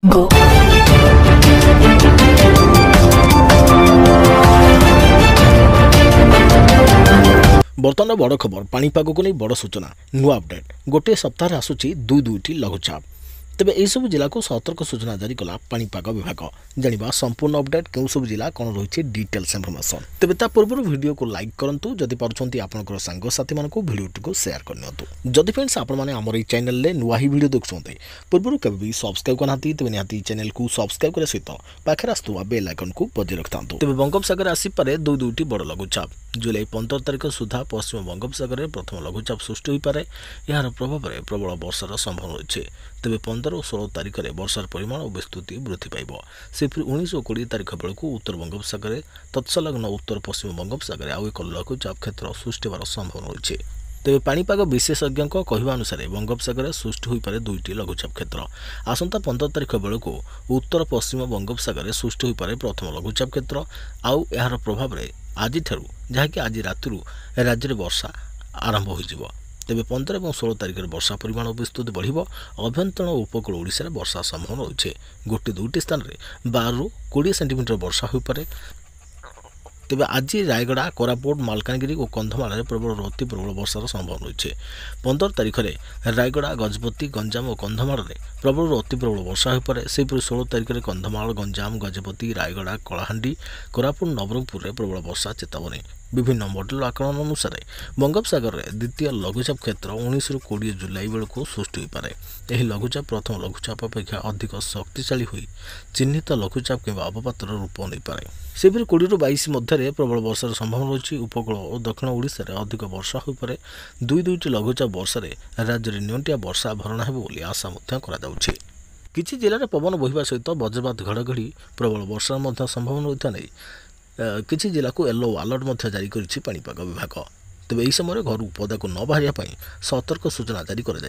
Go. बर्तमान बड़ खबर पाणीपाग को नहीं बड़ सूचना नुआ अपडेट गोटे सप्ताह आसूची दुईटी लघुचाप तेबे यह सब जिला को सतर्क सूचना जारी कला पाणीपाग विभाग जानिबा संपूर्ण अपडेट केउ सब जिला कौन रही डिटेल्स इनफॉरमेशन तेबे ता पूर्व वीडियो को लाइक करंतु जदि पारुछंती आपनकर सांग साथी मानको वीडियो को शेयर करनियंतु जदि फ्रेंड्स आपण माने हमर ई चैनल ले नुआ ही वीडियो देखछंते पूर्व केबे भी सब्सक्राइब करनाती तेबे निहाती चैनल को सब्सक्राइब करे सहित पाखरे आस्तुवा बेल आइकन को बजाय रखतांतु तेबे बंगोपसागर आसी पारे दुईटी बड़ लघुचाप जुलाई 15 तारिख सुधा पश्चिम बंगोपसागर में प्रथम लघुचाप सृष्टि हो पारे यार प्रभाव में प्रबल वर्षार संभावना रही है तेज 15 और 16 तारिख में वर्षार परिमाण और विस्तृति वृद्धि पाइब सेपरी 19 और 20 तारिख बेलू उत्तर बंगोपसागर तत्सलग्न उत्तर पश्चिम बंगोपसागर आउ एक लघुचाप क्षेत्र सृष्टि होवार संभावना रही है तेज पाणीपाग विशेषज्ञ कहवा अनुसार बंगोपसागर सृष्टि हो पारे दुईटी लघुचाप क्षेत्र आसंता 15 तारिख बेलू उत्तर पश्चिम बंगोपसागर सृष्टि हो पारे प्रथम लघुचाप क्षेत्र आउ यार प्रभाव में आज जहाँकि आज राति राज्य में वर्षा आरंभ हो तेज 15 और 16 तारिख में वर्षा परिमाण विस्तृत बढ़ अभ्यंतरण उपकूल ओडिशा वर्षा संभावना रही है गोटे दुईटी स्थान में 12 ରୁ 20 सेंटीमीटर वर्षा हो पारे तेज आज रायगड़ा कोरापुट मालकानगिरी और कंधमाल प्रबल अति प्रबल वर्षार संभावना रही है 15 तारिख में रायगड़ा गजपति गंजाम और कंधमाल प्रबल अति प्रबल वर्षा हो पारे सेपरी 16 तारिख में कंधमाल गंजाम गजपति रायगड़ा कलाहांडी कोरापुट नवरंगपुर में प्रबल वर्षा चेतावनी विभिन्न मॉडल आकलन अनुसार बंगोपसागर में द्वितीय लघुचाप क्षेत्र 19 ରୁ 20 जुलाई बेलू सृष्टि हो पारे यह लघुचाप प्रथम लघुचाप अपेक्षा अधिक शक्तिशाली हुई चिन्हित लघुचाप किंवा अवपातर रूप नहीं पारे सेपरी 20 ରୁ 22 मध्य प्रबल वर्षार संभावना रही उपकूल और दक्षिण ओडिशा रे अधिक वर्षा हो पारे दुईटी लघुचाप वर्षा राज्य में नियंटिया वर्षा भरणा हेबो बोली आशा करा जाउछि किछि जिले में पवन बहिबा सहित वज्रपात घड़घड़ी प्रबल वर्षार संभावना रही नहीं किछि जिला को येलो अलर्ट जारी करिछि पाणीपाग विभाग तेज यह समय घर पदा को न बाहर सतर्क सूचना जारी कर।